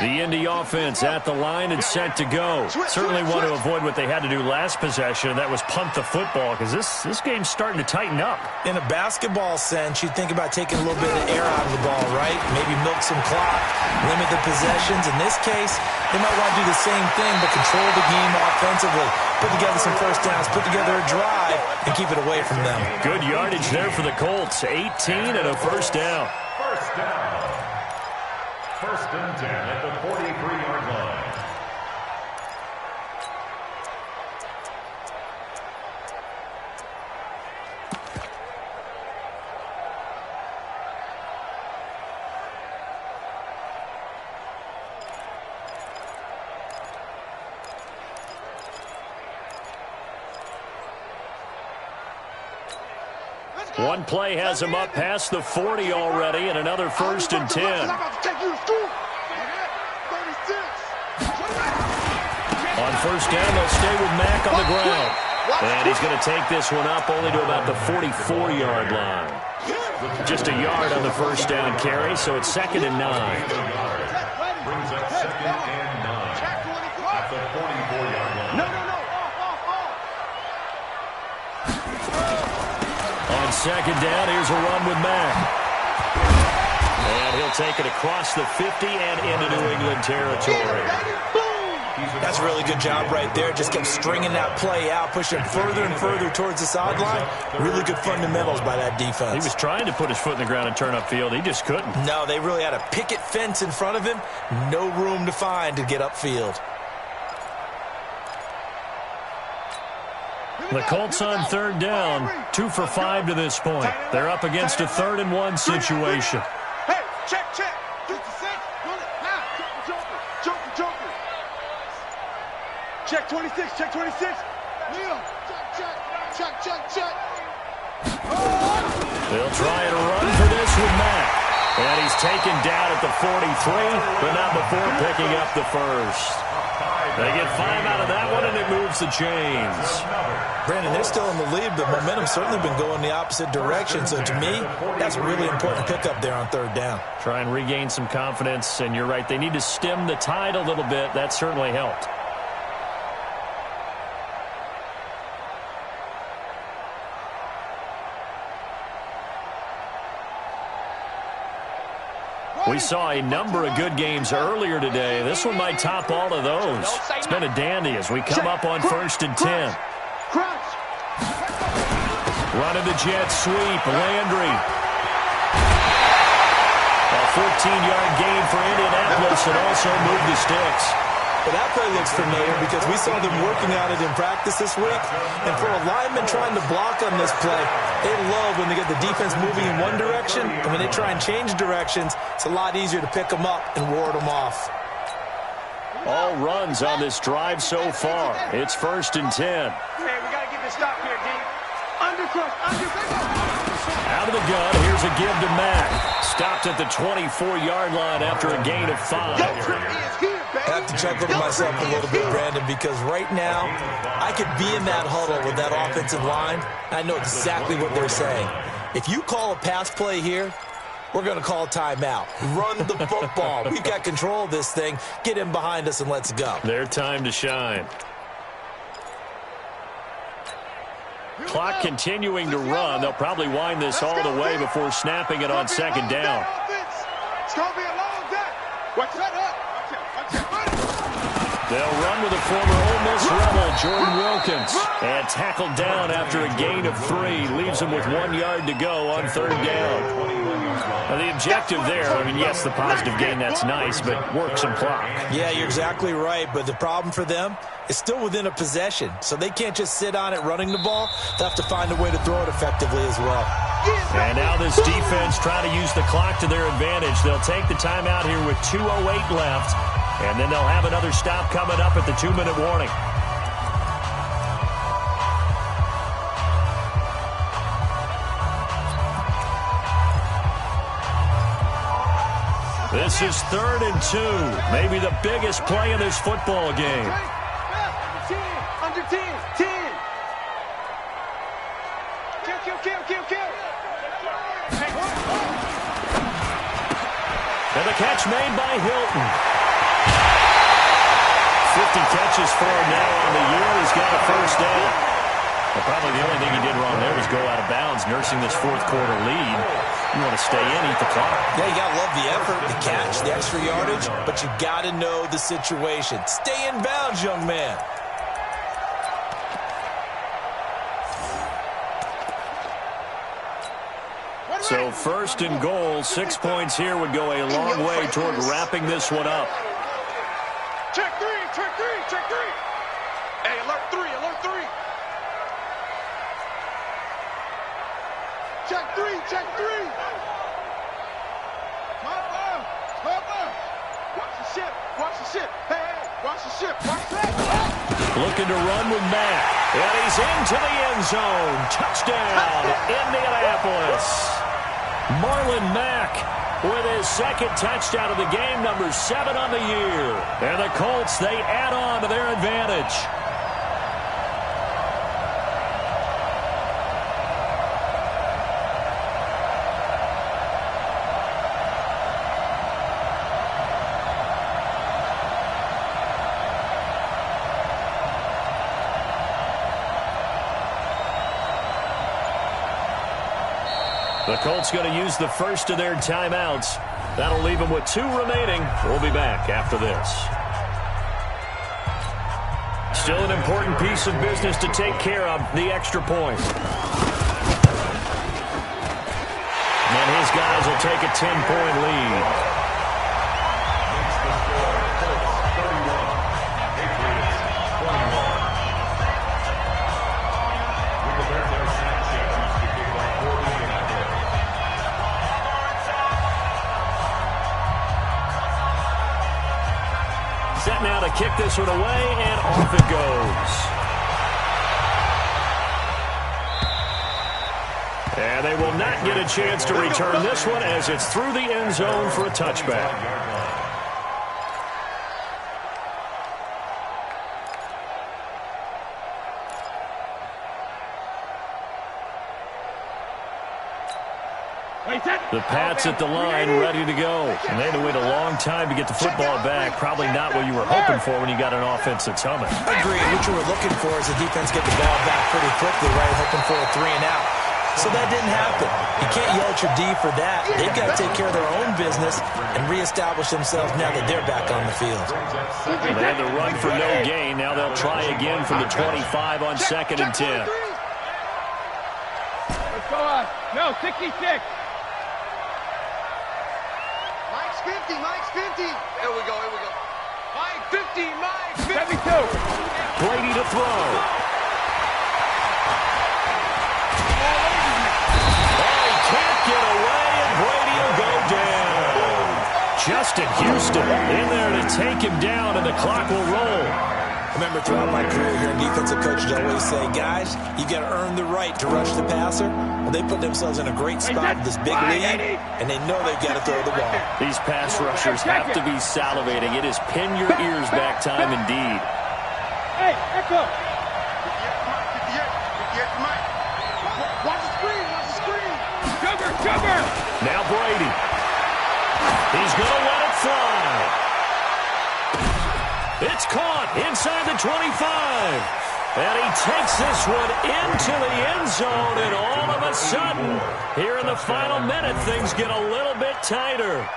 The Indy offense at the line and set to go. Certainly want to avoid what they had to do last possession, and that was punt the football, because this game's starting to tighten up. In a basketball sense, you'd think about taking a little bit of air out of the ball, right? Maybe milk some clock, limit the possessions. In this case, they might want to do the same thing, but control the game offensively. Put together some first downs, put together a drive, and keep it away from them. Good yardage there for the Colts. 18 and a first down. First down. 1st and 10 at the 43-yard line. One play has him up past the 40 already, and another 1st and 10. On 1st down, they'll stay with Mack on the ground. And he's going to take this one up only to about the 44-yard line. Just a yard on the 1st down carry, so it's 2nd and 9. Brings up 2nd and 9 at the 44-yard line. On 2nd down, here's a run with Mack. And he'll take it across the 50 and into New England territory. That's a really good job right there. Just kept stringing that play out, pushing further and further towards the sideline. Really good fundamentals by that defense. He was trying to put his foot in the ground and turn upfield. He just couldn't. No, they really had a picket fence in front of him. No room to find to get upfield. The Colts on 3rd down, 2 for 5 to this point. They're up against a 3rd and 1 situation. Hey, check. 56. Joker. Check 26. Leo, check. They'll try and run for this with Mack. And he's taken down at the 43, but not before picking up the 1st. They get 5 out of that one, and it moves the chains. Brandon, they're still in the lead, but momentum's certainly been going the opposite direction. So to me, that's a really important pickup there on 3rd down. Try and regain some confidence, and you're right. They need to stem the tide a little bit. That certainly helped. We saw a number of good games earlier today. This one might top all of those. It's been a dandy as we come up on 1st and 10. Running the jet sweep, Landry. A 14-yard gain for Indianapolis and also moved the sticks. Well, that play looks familiar because we saw them working on it in practice this week. And for a lineman trying to block on this play, they love when they get the defense moving in one direction. And when they try and change directions, it's a lot easier to pick them up and ward them off. All runs on this drive so far. It's 1st and 10. Hey, we got to get this stop here, D. Out of the gun, here's a give to Mack. Stopped at the 24-yard line after a gain of 5. I have to chuckle to myself a little bit, Brandon, because right now I could be in that huddle with that offensive line. I know exactly what they're saying. If you call a pass play here, we're going to call timeout. Run the football. We've got control of this thing. Get in behind us and let's go. Their time to shine. Clock continuing to run. They'll probably wind this all the way before snapping it on 2nd down. It's going to be a long day. Watch that up. They'll run with a former Ole Miss Rebel, Jordan Wilkins. And tackled down after a gain of 3. Leaves them with 1 yard to go on 3rd down. Now the objective there, I mean, yes, the positive gain, that's nice, but work some clock. Yeah, you're exactly right, but the problem for them is still within a possession. So they can't just sit on it running the ball. They'll have to find a way to throw it effectively as well. And now this defense trying to use the clock to their advantage. They'll take the timeout here with 2:08 left. And then they'll have another stop coming up at the 2-minute warning. This is 3rd and 2. Maybe the biggest play in this football game. Under 10. 10. Kill. And the catch made by Hilton. 50 catches for him now on the year. He's got a 1st down. Well, probably the only thing he did wrong there was go out of bounds, nursing this 4th quarter lead. You want to stay in, eat the clock. Yeah, you got to love the effort, the catch, the extra yardage, but you got to know the situation. Stay in bounds, young man. So 1st and goal, 6 points here would go a long way toward wrapping this one up. Check 3. Hey, alert 3. Check 3. Cover. Watch the ship. Hey, watch the ship. Looking to run with Mack. And he's into the end zone. Touchdown, Indianapolis. Marlon Mack with his 2nd touchdown of the game, number 7 on the year. And the Colts, they add on to their advantage. The Colts going to use the first of their timeouts. That'll leave them with 2 remaining. We'll be back after this. Still an important piece of business to take care of, the extra point. And his guys will take a 10-point lead. Set now to kick this one away, and off it goes. And they will not get a chance to return this one as it's through the end zone for a touchback. The Pats at the line, ready to go. And they had to wait a long time to get the football back. Probably not what you were hoping for when you got an offense that's humming. Agreed. What you were looking for is the defense get the ball back pretty quickly, right? Hoping for a 3 and out. So that didn't happen. You can't yell at your D for that. They've got to take care of their own business and reestablish themselves now that they're back on the field. They had to run for no gain. Now they'll try again from the 25 on 2nd and 10. Let's go on. No, 66. Mike's 50. Here we go. Mike 50, my 50. 72. Brady to throw. Oh, he can't get away, and Brady will go down. Justin Houston in there to take him down, and the clock will roll. Remember, throughout my career here in defensive coaches always say, guys, you got to earn the right to rush the passer. Well, they put themselves in a great spot with this big lead, and they know they've got to throw the ball. These pass rushers have to be salivating. It is pin your ears back time indeed. Hey, Echo. 58, Mike. Watch the screen. Watch the screen. Cover. Now Brady. He's going to let it fly. It's caught inside the 25. And he takes this one into the end zone, and all of a sudden, here in the final minute, things get a little bit tighter.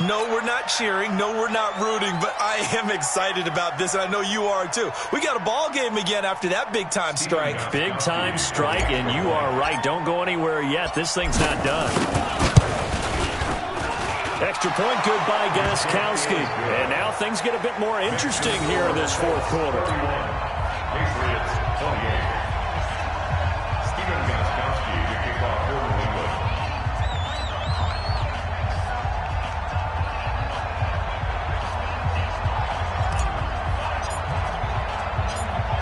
No, we're not cheering. No, we're not rooting, but I am excited about this, and I know you are too. We got a ball game again after that big-time strike. Big-time strike, and you are right. Don't go anywhere yet. This thing's not done. Extra point, good by Gostkowski. And now things get a bit more interesting here in this fourth quarter. Patriots 28. Stephen Gostkowski to kick off for New England.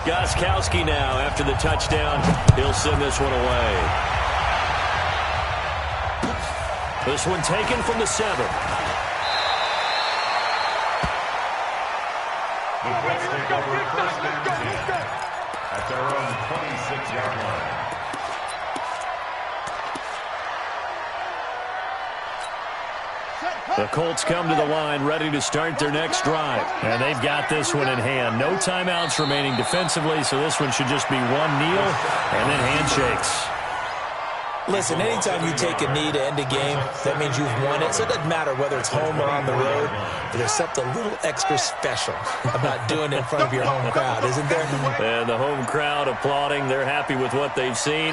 Gostkowski now after the touchdown. He'll send this one away. This one taken from the 7. The Colts take over first and 10 at their own 26-yard line. The Colts come to the line ready to start their next drive. And they've got this one in hand. No timeouts remaining defensively, so this one should just be one kneel and then handshakes. Listen, anytime you take a knee to end a game, that means you've won it. So it doesn't matter whether it's home or on the road. But there's something a little extra special about doing it in front of your home crowd, isn't there? And the home crowd applauding. They're happy with what they've seen.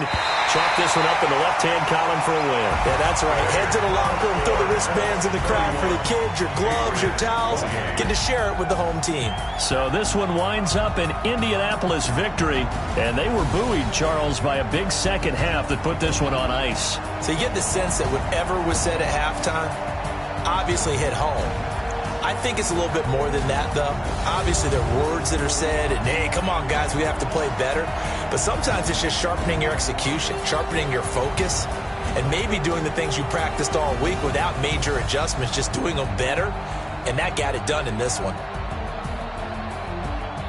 Chalk this one up in the left-hand column for a win. Yeah, that's right. Head to the locker room, throw the wristbands in the crowd for the kids, your gloves, your towels. Get to share it with the home team. So this one winds up an Indianapolis victory. And they were buoyed, Charles, by a big second half that put this one on ice. So you get the sense that whatever was said at halftime obviously hit home. I think it's a little bit more than that, though. Obviously, there are words that are said, and, hey, come on, guys, we have to play better. But sometimes it's just sharpening your execution, sharpening your focus, and maybe doing the things you practiced all week without major adjustments, just doing them better. And that got it done in this one.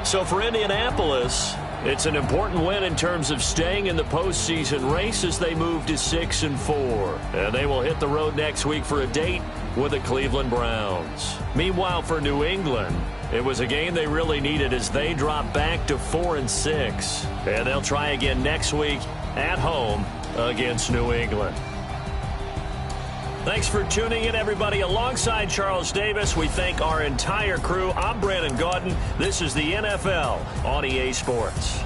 So for Indianapolis, it's an important win in terms of staying in the postseason race as they move to 6-4. And they will hit the road next week for a date with the Cleveland Browns. Meanwhile, for New England, it was a game they really needed as they drop back to 4-6. And they'll try again next week at home against New England. Thanks for tuning in, everybody. Alongside Charles Davis, we thank our entire crew. I'm Brandon Gaudin. This is the NFL on EA Sports.